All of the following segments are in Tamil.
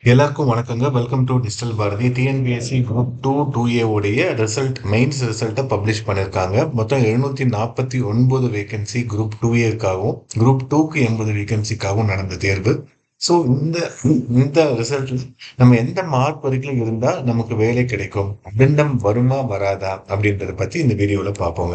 எல்லாருக்கும் வணக்கங்க. Welcome to digital Bharathi. TNPSC group 2 உடைய மெயின்ஸ் ரிசல்ட்டை பப்ளிஷ் பண்ணியிருக்காங்க. மொத்தம் 749 வேகன்சி குரூப் 2ஏக்காகவும் குரூப் 2க்கு 80 வேகன்சிக்காகவும் நடந்த தேர்வு. ஸோ இந்த இந்த ரிசல்ட்ல நம்ம எந்த மார்க் வரைக்கும் இருந்தா நமக்கு வேலை கிடைக்கும், அட்டெண்டம் வருமா வராதா அப்படின்றத பத்தி இந்த வீடியோல பார்ப்போங்க.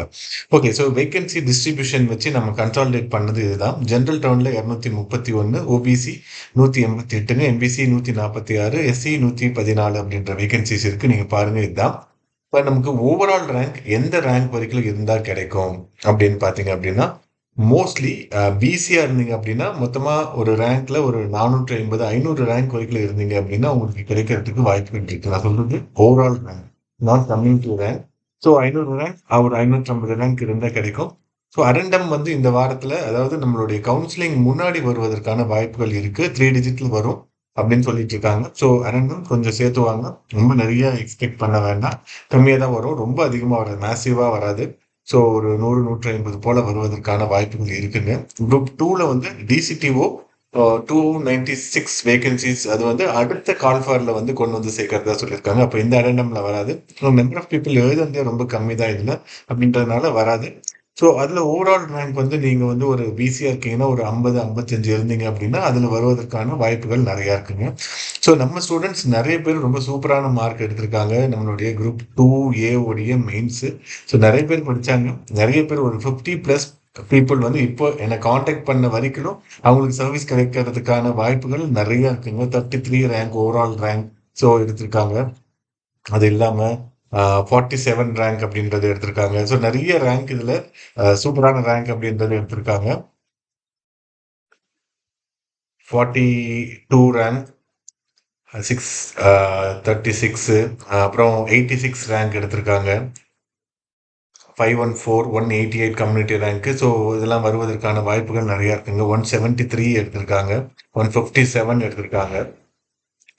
ஓகே, ஸோ வேகன்சி டிஸ்ட்ரிபியூஷன் வச்சு நம்ம கன்சாலிடேட் பண்ணது இதுதான். ஜென்ரல் டவுன்ல 231, ஓபிசி 188ங்க, எம்பிசி 146, எஸ்சி 114 அப்படின்ற வேகன்சிஸ் இருக்கு. நீங்க பாருங்க இதுதான். இப்போ நமக்கு ஓவரால் ரேங்க் எந்த ரேங்க் வரைக்கும் இருந்தா கிடைக்கும் அப்படின்னு பார்த்தீங்க அப்படின்னா, மோஸ்ட்லி பிசியா இருந்தீங்க அப்படின்னா மொத்தமா ஒரு ரேங்க்ல ஒரு 450 500 ரேங்க் வரைக்கும் இருந்தீங்க அப்படின்னா உங்களுக்கு கிடைக்கிறதுக்கு வாய்ப்புகள் இருக்கு. நான் சொல்றது overall rank, not community rank. So 500 rank ஒரு 550 ரேங்க் இருந்தா கிடைக்கும். ஸோ அரண்டம் வந்து இந்த வாரத்துல, அதாவது நம்மளுடைய கவுன்சிலிங் முன்னாடி வருவதற்கான வாய்ப்புகள் இருக்கு. 3 டிஜிட்ல வரும் அப்படின்னு சொல்லிட்டு இருக்காங்க. ஸோ அரண்டம் கொஞ்சம் சேர்த்துவாங்க. ரொம்ப நிறைய எக்ஸ்பெக்ட் பண்ண வேண்டாம். கம்மியாக தான் வரும், ரொம்ப அதிகமாக வராது, மேசிவா வராது. ஸோ ஒரு 100 150 போல வருவதற்கான வாய்ப்புகள் இருக்குங்க. குரூப் 2ல வந்து டிசிடிஓ 296 வேகன்சிஸ், அது வந்து அடுத்த கால்ஃபார்ல வந்து கொண்டு வந்து சேர்க்கறதா சொல்லியிருக்காங்க. அப்போ இந்த அரண்டம்ல வராது. நம்பர் ஆஃப் பீப்புள் எழுதுறதே ரொம்ப கம்மி தான் இதுல, அப்படின்றதுனால வராது. ஸோ அதுல ஓவரால் ரேங்க் வந்து நீங்க வந்து ஒரு பிசியா இருக்கீங்கன்னா ஒரு 50 55 இருந்தீங்க அப்படின்னா அதுல வருவதற்கான வாய்ப்புகள் நிறைய இருக்குங்க. ஸோ நம்ம ஸ்டூடெண்ட்ஸ் நிறைய பேர் ரொம்ப சூப்பரான மார்க் எடுத்திருக்காங்க நம்மளுடைய குரூப் 2A உடைய மெயின்ஸ். ஸோ நிறைய பேர் படிச்சாங்க. நிறைய பேர் ஒரு 50+ பீப்புள் வந்து இப்போ என்னை காண்டாக்ட் பண்ண வரைக்கும் அவங்களுக்கு சர்வீஸ் கிடைக்கிறதுக்கான வாய்ப்புகள் நிறைய இருக்குங்க. 33 ரேங்க் ஓவரால் ரேங்க் ஸோ எடுத்திருக்காங்க. அது இல்லாம 47 ரேங்க் அப்படின்றது எடுத்திருக்காங்க. ஸோ நிறைய ரேங்க் இதுல சூப்பரான ரேங்க் அப்படின்றது எடுத்திருக்காங்க. 42 ரேங்க், 36, அப்புறம் 86 ரேங்க் எடுத்திருக்காங்க. 514, 188 கம்யூனிட்டி ரேங்க். ஸோ இதெல்லாம் வருவதற்கான வாய்ப்புகள் நிறைய இருக்குங்க. 173 எடுத்திருக்காங்க, 157 எடுத்திருக்காங்க,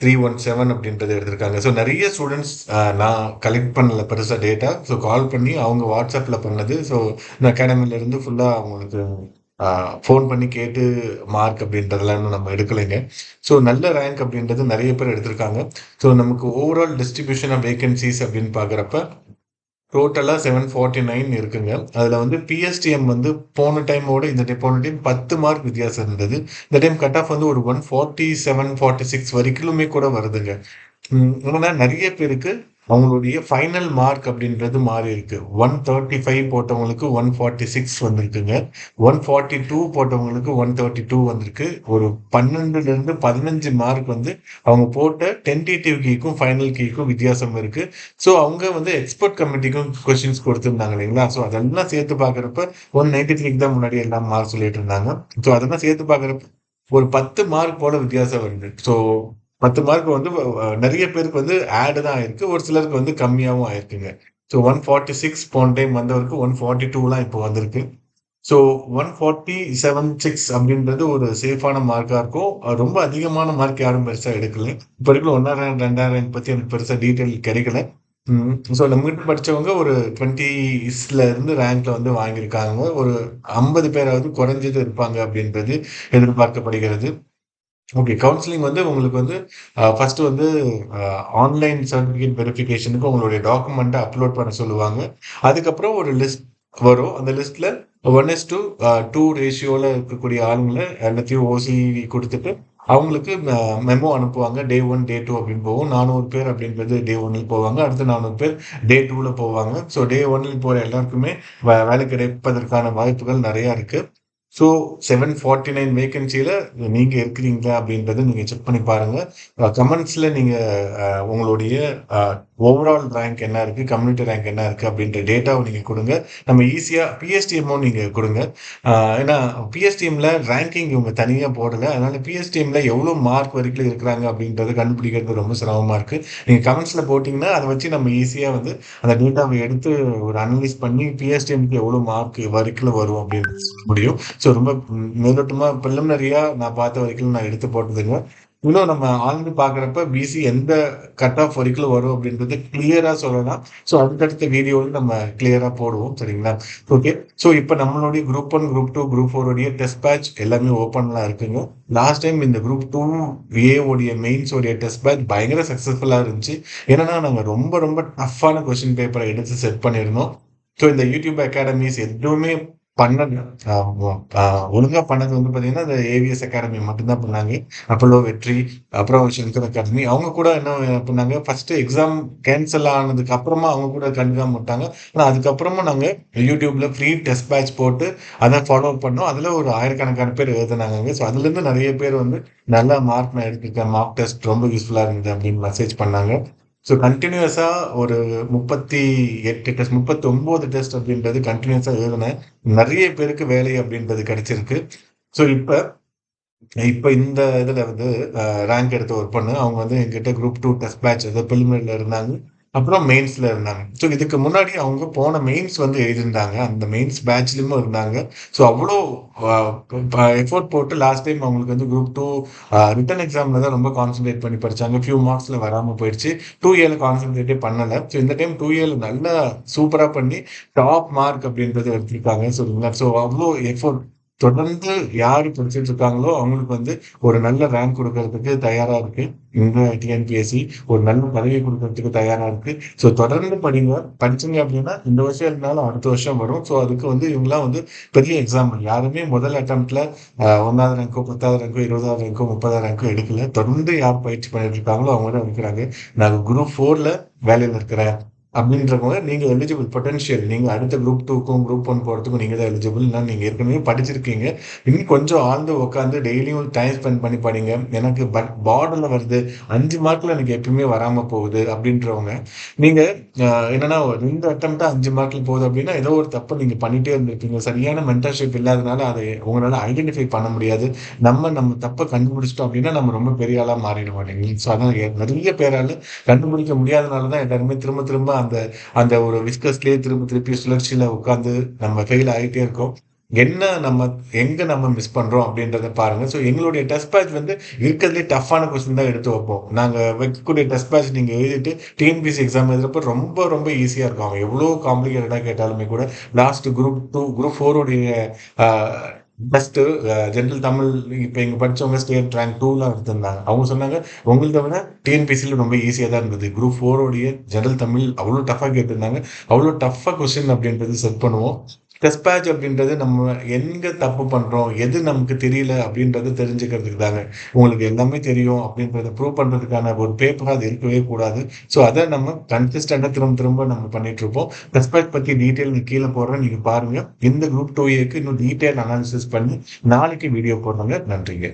317 அப்படின்றது எடுத்திருக்காங்க. ஸோ நிறைய ஸ்டூடெண்ட்ஸ் நான் கலெக்ட் பண்ணல பெருசாக டேட்டா. ஸோ கால் பண்ணி அவங்க வாட்ஸ்அப்பில் பண்ணது. ஸோ இந்த அகாடமில இருந்து ஃபுல்லாக அவங்களுக்கு ஃபோன் பண்ணி கேட்டு மார்க் அப்படின்றதெல்லாம் இன்னும் நம்ம எடுக்கலைங்க. ஸோ நல்ல ரேங்க் அப்படின்றது நிறைய பேர் எடுத்திருக்காங்க. ஸோ நமக்கு ஓவரால் டிஸ்ட்ரிபியூஷன் ஆஃப் வேகன்சிஸ் அப்படின்னு பார்க்குறப்ப டோட்டலா 749 இருக்குங்க. அதுல வந்து பிஎஸ்டிஎம் வந்து போன டைமோட போன டைம் 10 மார்க் வித்தியாசம் இருந்தது. இந்த டைம் கட் ஆஃப் வந்து ஒரு 147, 46 வரைக்குமே கூட வருதுங்க. ஆனா நெறைய பேருக்கு அவங்களுடைய ஃபைனல் மார்க் அப்படின்றது மாறி இருக்கு. 135 போட்டவங்களுக்கு 146 வந்திருக்குங்க. 142 போட்டவங்களுக்கு 132 வந்திருக்கு. ஒரு 12லேருந்து 15 மார்க் வந்து அவங்க போட்ட டென்டேட்டிவ் கீக்கும் ஃபைனல் கீக்கும் வித்தியாசம் இருக்கு. ஸோ அவங்க வந்து எக்ஸ்பர்ட் கமிட்டிக்கும் கொஸ்டின்ஸ் கொடுத்துருந்தாங்க இல்லைங்களா? ஸோ அதெல்லாம் சேர்த்து பார்க்குறப்ப 193க்கு தான் முன்னாடி எல்லாம் மார்க் சொல்லிட்டு இருந்தாங்க. ஸோ அதெல்லாம் சேர்த்து பார்க்குறப்ப ஒரு 10 மார்க் போல வித்தியாசம் வருது. ஸோ 10 மார்க் வந்து நிறைய பேருக்கு வந்து ஆட் தான் ஆயிருக்கு. ஒரு சிலருக்கு வந்து கம்மியாவும் ஆயிருக்குங்க. ஸோ 146 போன டைம் வந்தவருக்கு 142லாம் இப்போ வந்திருக்கு. ஸோ 147.6 அப்படின்றது ஒரு சேஃபான மார்க்கா இருக்கும். ரொம்ப அதிகமான மார்க் யாரும் பெருசா எடுக்கல. இப்போ இருக்கிற 1ஆம் ரேங்க் 2ஆம் ரேங்க் பத்தி எனக்கு பெருசா டீட்டெயில் கிடைக்கல. ஸோ நம்மகிட்ட படிச்சவங்க ஒரு 20ஸ்ல இருந்து ரேங்க்ல வந்து வாங்கியிருக்காங்க. ஒரு 50 பேராவது குறைஞ்சது இருப்பாங்க அப்படின்றது எதிர்பார்க்கப்படுகிறது. ஓகே. கவுன்சிலிங் வந்து உங்களுக்கு வந்து ஃபர்ஸ்ட் வந்து ஆன்லைன் சர்டிஃபிகேட் வெரிஃபிகேஷனுக்கு உங்களுடைய டாக்குமெண்ட்ட அப்லோட் பண்ண சொல்லுவாங்க. அதுக்கப்புறம் ஒரு லிஸ்ட் வரும். அந்த லிஸ்ட்ல 1:2 ரேஷியோல இருக்கக்கூடிய ஆளுங்கள எல்லாத்தையும் ஓசிவி குடுத்துட்டு, அவங்களுக்கு மெமோ அனுப்புவாங்க. டே 1, டே 2 அப்படின்னு போகும். 400 பேர் அப்படின்றது டே 1ல போவாங்க. அடுத்து 400 பேர் டே 2ல போவாங்க. ஸோ டே 1ல போற எல்லாருக்குமே வேலை கிடைப்பதற்கான வாய்ப்புகள் நெறையா இருக்கு. ஸோ 749 வேகன்சில நீங்க இருக்கிறீங்களா அப்படின்றத நீங்க செக் பண்ணி பாருங்க. கமெண்ட்ஸ்ல நீங்க உங்களுடைய அ ஓவரால் ரேங்க் என்ன இருக்கு, கம்யூனிட்டி ரேங்க் என்ன இருக்கு அப்படின்ற டேட்டாவ நீங்க குடுங்க. நம்ம ஈஸியா பிஎஸ்டிஎம்மும் நீங்க குடுங்க. அ ஏன்னா பிஎஸ்டிஎம்ல ரேங்கிங் இவங்க தனியா போடல. அதனால பிஎஸ்டிஎம்ல எவ்வளோ மார்க் வரைக்கும் இருக்கிறாங்க அப்படின்றத கண்டுபிடிக்கிறது ரொம்ப சிரமமா இருக்கு. நீங்க கமெண்ட்ஸ்ல போட்டீங்கன்னா, அத வச்சு நம்ம ஈஸியா வந்து அந்த டேட்டாவ எடுத்து ஒரு அனலைஸ் பண்ணி பிஎஸ்டிஎம்க்கு எவ்வளோ மார்க் வரைக்கும் வரும் அப்படின்னு சொல்ல முடியும். ஸோ ரொம்ப மேலோட்டமா பிரிலிமினரியா நான் பார்த்த வரைக்கும் நான் எடுத்து போட்டதுங்க. இன்னும் நம்ம ஆழ்ந்து பார்க்குறப்ப பிசி எந்த கட் ஆஃப் வரைக்கும் வரும் அப்படின்றது கிளியரா சொல்லலாம். ஸோ அடுத்தடுத்த வீடியோவில் நம்ம கிளியரா போடுவோம். சரிங்களா? ஓகே. ஸோ இப்ப நம்மளுடைய குரூப் 1, குரூப் 2, குரூப் 4 உடைய டெஸ்ட் பேட்ச் எல்லாமே ஓப்பன்ல இருக்குங்க. லாஸ்ட் டைம் இந்த குரூப் 2 ஏ உடைய மெயின்ஸ் உடைய டெஸ்ட் பேட்ச் பயங்கர சக்சஸ்ஃபுல்லா இருந்துச்சு. ஏன்னா நாங்க ரொம்ப ரொம்ப டஃப்பான கொஸ்டின் பேப்பரை எடுத்து செட் பண்ணியிருந்தோம். ஸோ இந்த யூடியூப் அகாடமிஸ் எதுவுமே பண்ணல. ஆமா. ஒழுங்கா பண்ணது வந்து பார்த்தீங்கன்னா, இந்த ஏவிஎஸ் அகாடமி மட்டும் தான் பண்ணாங்க. அப்போலோ வெற்றி, அப்புறம் சங்கர் அகாடமி. அவங்க கூட என்ன பண்ணாங்க, ஃபர்ஸ்ட் எக்ஸாம் கேன்சல் ஆனதுக்கு அப்புறமா அவங்க கூட கண்டுக்காம விட்டாங்க. ஆனா அதுக்கப்புறமும் நாங்க யூடியூப்ல ஃப்ரீ டெஸ்ட் பேட்ச் போட்டு அத ஃபாலோ பண்ணோம். அதுல ஒரு 1000கணக்கான பேர் எழுதுனாங்கங்க. ஸோ அதுலேருந்து நெறைய பேர் வந்து நல்ல மார்க் நான் எடுத்திருக்கேன். மார்க் டெஸ்ட் ரொம்ப யூஸ்ஃபுல்லா இருந்தது அப்படின்னு மெசேஜ் பண்ணாங்க. ஸோ கன்டினியூஸா ஒரு 38 டெஸ்ட் 39 டெஸ்ட் அப்படின்றது கன்டினியூஸா எழுதினேன். நெறைய பேருக்கு வேலை அப்படின்றது கிடைச்சிருக்கு. ஸோ இப்ப இப்ப இந்த இதுல வந்து ரேங்க் எடுத்த ஒரு பொண்ணு. அவங்க வந்து என்கிட்ட குரூப் 2 டெஸ்ட் பேட்ச் ஏதோ பிரிலிமினரில இருந்தாங்க. அப்புறம் மெயின்ஸ்ல இருந்தாங்க. ஸோ இதுக்கு முன்னாடி அவங்க போன மெயின்ஸ் வந்து எழுதியிருந்தாங்க. அந்த மெயின்ஸ் பேட்ச்லயும் இருந்தாங்க. ஸோ அவ்ளோ அ எஃபோர்ட் போட்டு லாஸ்ட் டைம் அவங்களுக்கு வந்து குரூப் 2 ரிட்டன் எக்ஸாம்ல தான் ரொம்ப கான்சன்ட்ரேட் பண்ணி படிச்சாங்க. ஃபியூ மார்க்ஸ்ல வராம போயிடுச்சு. 2ஏல கான்சன்ட்ரேட்டே பண்ணல. ஸோ இந்த டைம் 2ஏல நல்லா சூப்பரா பண்ணி டாப் மார்க் அப்படின்றத எடுத்திருக்காங்க. சரிங்களா? ஸோ அவ்ளோ எஃபோர்ட் தொடர்ந்து யாரு படிச்சுட்டு இருக்காங்களோ அவங்களுக்கு வந்து ஒரு நல்ல ரேங்க் குடுக்கறதுக்கு தயாரா இருக்கு. இந்த டிஎன்பிஎஸ்சி ஒரு நல்ல பதவி குடுக்கறதுக்கு தயாரா இருக்கு. ஸோ தொடர்ந்து படிங்க. படிச்சீங்க அப்படின்னா, இந்த வருஷம் இல்லனாலும் அடுத்த வருஷம் வரும். ஸோ அதுக்கு வந்து இவங்கலாம் வந்து பெரிய எக்ஸாம்பிள். யாருமே முதல் அட்டெம்ப்ட்ல 1வது ரேங்க்கோ, 10வது ரேங்க்கோ, 20வது ரேங்க்கோ, 30வது ரேங்க்கோ எடுக்கல. தொடர்ந்து யார் பயிற்சி பண்ணிட்டு இருக்காங்களோ அவங்க தான் எடுக்குறாங்க. நான் குரூப் 4ல வேலையில இருக்கிறேன். அப்படின்றவங்க நீங்க எலிஜிபிள் பொட்டன்ஷியல். நீங்க அடுத்த குரூப் 2க்கும், குரூப் 1 போறதுக்கும் நீங்க தான் எலிஜிபிள். ஏன்னா நீங்க ஏற்கனவே படிச்சிருக்கீங்க. இன்னும் கொஞ்சம் ஆழ்ந்து உட்கார்ந்து டெய்லியும் டைம் ஸ்பெண்ட் பண்ணி படிங்க. எனக்கு பார்டர்ல வருது. 5 மார்க்ல எனக்கு எப்பயுமே வராம போகுது அப்படின்றவங்க, நீங்க அ என்னன்னா 2 அட்டெம்ப்ட்டா 5 மார்க்ல போகுது அப்படின்னா, ஏதோ ஒரு தப்பு நீங்க பண்ணிட்டே இருந்திருப்பீங்க. சரியான மென்டர்ஷிப் இல்லாதனால அதை உங்களால ஐடென்டிஃபை பண்ண முடியாது. நம்ம தப்ப கண்டுபிடிச்சிட்டோம் அப்படின்னா, நம்ம ரொம்ப பெரிய ஆளா மாறிடுவோம் இல்லைங்களா? ஸோ அதான் நெறைய பேரால கண்டுபிடிக்க முடியாதனால தான் எல்லாருமே திரும்ப திரும்ப அந்த அந்த ஒரு விஸ்கஸ்லயே திரும்ப திருப்பி சுழற்சியில உட்கார்ந்து நம்ம ஃபெயில் ஆயிட்டே இருக்கோம். என்ன நம்ம எங்க நம்ம மிஸ் பண்றோம் அப்படின்றத பாருங்க. ஸோ எங்களுடைய டெஸ்ட் பேட்ச் வந்து இருக்கிறதுலே டஃப்பான கொஸ்டின் தான் எடுத்து வைப்போம். நாங்க வைக்கக்கூடிய டெஸ்ட் பேட்ச் நீங்க எழுதிட்டு டிஎன்பிஎஸ்சி எக்ஸாம் எழுதுறப்ப ரொம்ப ரொம்ப ஈஸியா இருக்கும். அவங்க எவ்வளோ காம்ப்ளிகேட்டடா கேட்டாலுமே கூட லாஸ்ட் குரூப் 2 குரூப் 4 உடைய ஆ ஃபர்ஸ்ட்டு ஜெனரல் தமிழ் இப்ப இங்க படிச்சவங்க ஸ்டேட் ரேங்க் 2லாம் எடுத்திருந்தாங்க. அவங்க சொன்னாங்க, "உங்களத விட டிஎன்பிஎஸ்சில ரொம்ப ஈஸியா தான் இருந்தது. குரூப் 4 உடைய ஜெனரல் தமிழ் அவ்ளோ டஃப்பா கேட்டிருந்தாங்க. அவ்ளோ டஃப்பா கொஸ்டின் அப்படின்றது செட் பண்ணுவோம். டெஸ்ட் பேட்ச் அப்படின்றது நம்ம எங்க தப்பு பண்றோம், எது நமக்கு தெரியல அப்படின்றத தெரிஞ்சுக்கிறதுக்கு தாங்க. உங்களுக்கு எல்லாமே தெரியும் அப்படின்றத ப்ரூவ் பண்றதுக்கான ஒரு பேப்பரா அது இருக்கவே கூடாது. ஸோ அத நம்ம கன்சிஸ்டன்ட்டா திரும்ப திரும்ப நம்ம பண்ணிட்டுருப்போம். டெஸ்ட் பேட்ச் பத்தி டீட்டெயில் நான் கீழ போடுறேன். நீங்க பாருங்க. இந்த குரூப் 2ஏக்கு இன்னும் டீட்டெயில் அனாலிசிஸ் பண்ணி நாளைக்கு வீடியோ போடுறேங்க. நன்றிங்க.